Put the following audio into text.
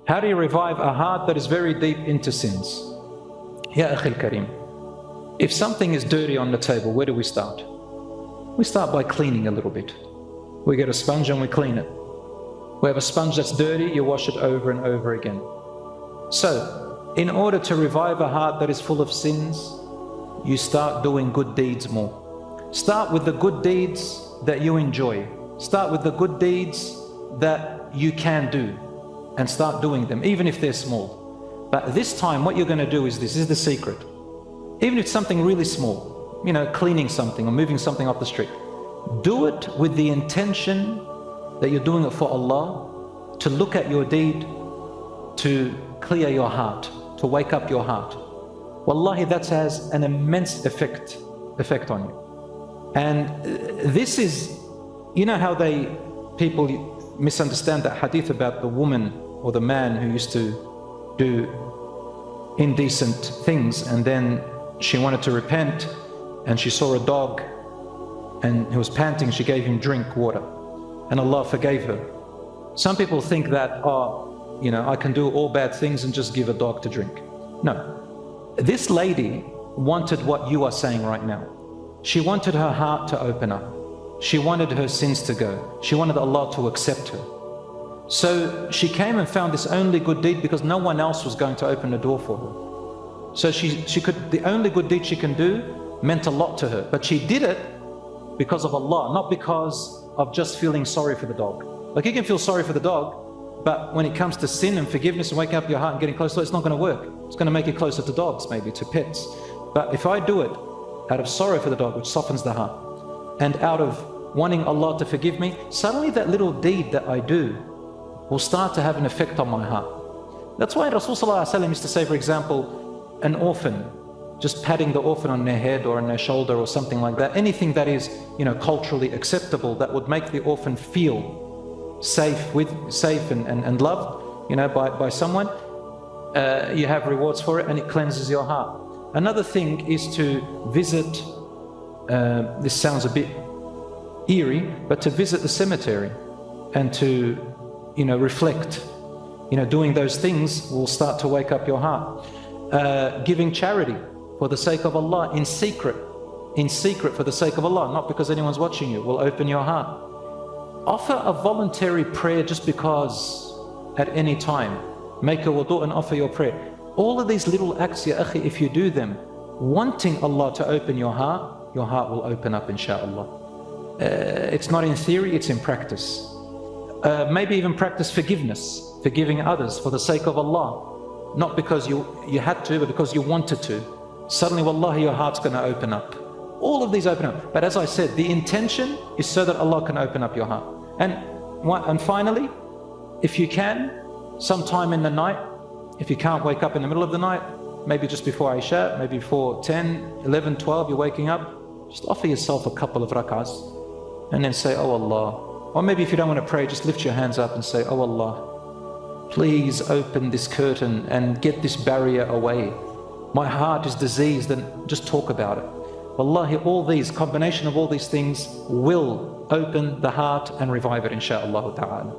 How do you revive a heart that is very deep into sins? Ya Akhi al-Karim, if something is dirty on the table, where do we start? We start by cleaning a little bit. We get a sponge and we clean it. We have a sponge that's dirty, you wash it over and over again. So, in order to revive a heart that is full of sins, you start doing good deeds more. Start with the good deeds that you enjoy. Start with the good deeds that you can do, and start doing them, even if they're small. But this time, what you're going to do is this is the secret. Even if it's something really small, you know, cleaning something or moving something off the street, do it with the intention that you're doing it for Allah, to look at your deed, to clear your heart, to wake up your heart. Wallahi, that has an immense effect on you. And this is, you know how people misunderstand that hadith about the woman or the man who used to do indecent things, and then she wanted to repent and she saw a dog and he was panting, she gave him drink water and Allah forgave her. Some people think that, oh, you know, I can do all bad things and just give a dog to drink. No. This lady wanted what you are saying right now. She wanted her heart to open up. She wanted her sins to go. She wanted Allah to accept her. So she came and found this only good deed because no one else was going to open the door for her. So the only good deed she can do meant a lot to her. But she did it because of Allah, not because of just feeling sorry for the dog. Like, you can feel sorry for the dog, but when it comes to sin and forgiveness and waking up your heart and getting close to it, it's not going to work. It's going to make you closer to dogs, maybe to pets. But if I do it out of sorrow for the dog, which softens the heart, and out of wanting Allah to forgive me, suddenly that little deed that I do will start to have an effect on my heart. That's why Rasulullah ﷺ used to say, for example, an orphan, just patting the orphan on their head or on their shoulder or something like that, anything that is, you know, culturally acceptable, that would make the orphan feel safe and loved, you know, by someone, you have rewards for it, and it cleanses your heart. Another thing is to visit, this sounds a bit eerie, but to visit the cemetery and to, you know, reflect. You know, doing those things will start to wake up your heart. Giving charity for the sake of Allah, in secret for the sake of Allah, not because anyone's watching you, will open your heart. Offer a voluntary prayer just because at any time. Make a wudu and offer your prayer. All of these little acts, ya akhi, if you do them, wanting Allah to open your heart will open up, inshaAllah. It's not in theory, it's in practice. Maybe even practice forgiveness, forgiving others for the sake of Allah. Not because you had to, but because you wanted to. Suddenly, wallahi, your heart's going to open up. All of these open up. But as I said, the intention is so that Allah can open up your heart. And finally, if you can, sometime in the night, if you can't wake up in the middle of the night, maybe just before Isha, maybe before 10, 11, 12, you're waking up, just offer yourself a couple of rak'ahs and then say, oh Allah. Or maybe if you don't want to pray, just lift your hands up and say, oh Allah, please open this curtain and get this barrier away. My heart is diseased, and just talk about it. Wallahi, combination of all these things will open the heart and revive it, inshaAllah ta'ala.